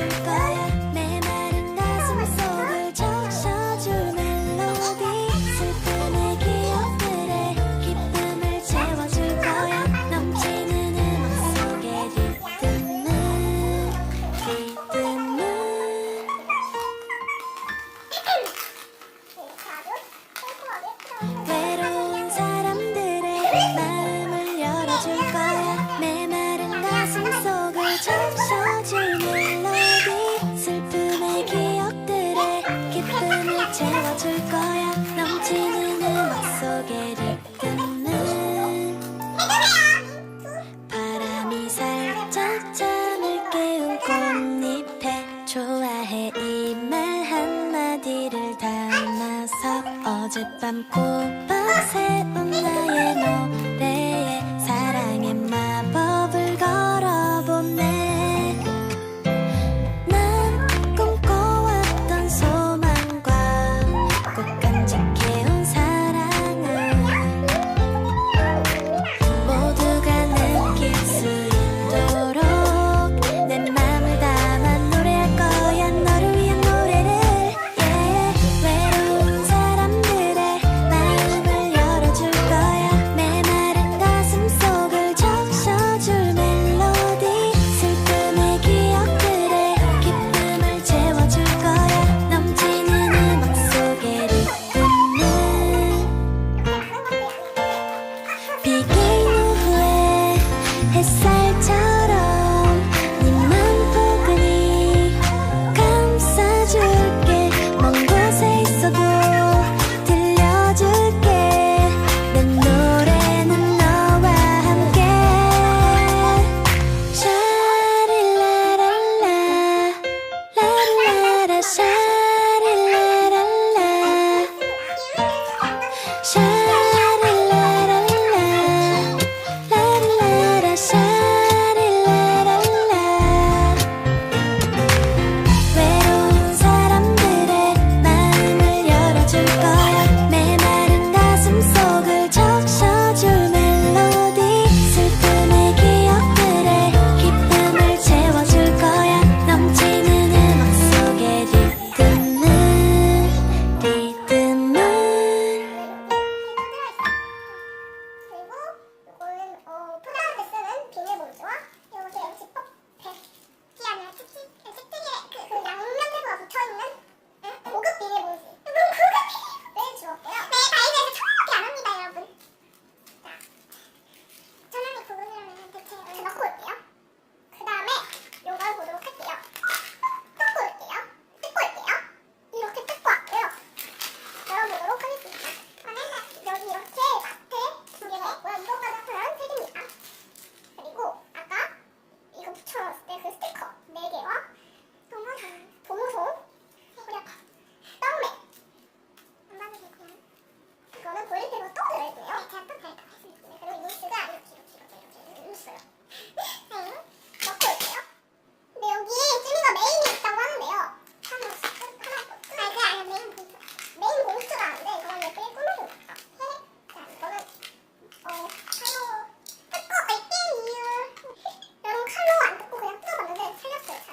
채워줄 거야. 메마른 가슴 속을 적셔줄 멜로디. 슬픔의 기억들에 기쁨을 채워줄 거야. 넘치는 음악 속에 리듬은 외로운 사람들의 마음을 열어줄 거야. 메마른 가슴 속을 적셔줄 멜로디. 슬픔의 기억들에 기쁨을 채워줄 거야. 넘치는 음악 속의 리듬은 바람이 살짝 잠을 깨운 꽃잎에 좋아해 이 말 한마디를 담아서 어젯밤 꼬박 세운 나의 노래에 사랑의 마법을 걸어보네. 난 꿈꿔왔던 소망과 꼭 간직해온 사랑을 모두가 느낄 수 있도록 내 맘을 담아 노래할 거야. 너를 위한 노래를. 외로운 사람들의 마음을 열어줄 거야. 메마른 가슴 속을 적셔줄 멜로디. 슬픔의 기억들에 기쁨을 채워줄 거야. 넘치는 음악 속의 리듬은 비긴 오후에 햇살처럼 네 맘 포근히 감싸줄게. 먼 곳에 있어도 들려줄게. 내 노래는 너와 함께. 샤릴라랄라 라릴라라 샤릴라랄라 샤릴라랄라 라릴라라 샤릴라랄라. 외로운 사람들의 마음을 열어줄 거야. 메마른 가슴 속을 적셔줄 멜로디. 슬픔의 기억들에 기쁨을 채워줄 거야. 넘치는 음악 속의 리듬은 그리고 이거는 포장할 때 쓰는 비닐봉지와 이렇게 지퍼 이 안에 책들에 그 양면대가 붙어있는 고급 비닐봉지. 고급 주었고요. 네, 다이소에서 1,000원밖에 안 합니다, 여러분. 자, 1,000원이 그거라면 대체 이렇게 넣고 올게요. 그 다음에 요걸 보도록 할게요. 뜯고 올게요. 이렇게 뜯고 왔고요. 열어보도록 하겠습니다. 여기 이렇게 앞에 2개가 있고요. 이것과 같은 3개입니다. 그리고 아까 이거 붙여놨을 때 그 스티커 4개와 고무송 그리고 떡메 안 받으시고요. 이거는 보일대로 또 들어있고요. 제가 또 달까 했습니다. 그리고 이 문스가 이렇게 있어요. 넣고 올게요. 근데 여기 찌미가 메인이 있다고 하는데요. 아니 메인 봉투가 아닌데 이건 예쁘게 꾸며줍니다. 자, 이거는 칼로 뜯고 갈게요. 여러분 칼로 안 뜯고 그냥 뜯어봤는데 틀렸어요. 잘.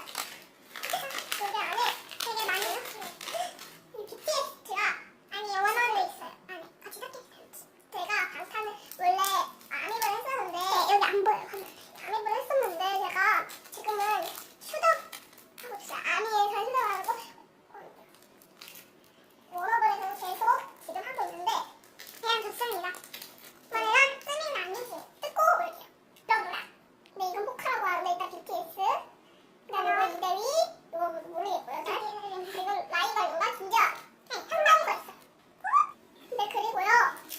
여기 안에 되게 많이 이 BTS가 원어로 있어요. 안에 같이 닦여 제가 방탄을 원래 안입을 했었는데 여기 안 보여요. 안입을 했었는데 제가 지금은 휴덕하고 진짜 안이에서 휴덕하고 워너블에서 계속 지금 하고 있는데 그냥 좋습니다. 이번에는 쯔민 안니지 뜯고 올게요. 너무나. 네, 이건 포카라고 하는데 일단 BTS. 그 다음에 이거 이대위. 이거 모르겠고요. 그리고 라이벌인가 김재원. 상당히 있어요. 네, 그리고요.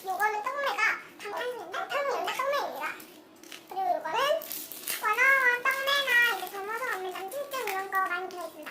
요거는 떡메가 방탄소년단 떡메입니다. 그리고 요거는 원어원 떡메나 이제 전화서 없는 남친증 이런 거 많이 들어있습니다.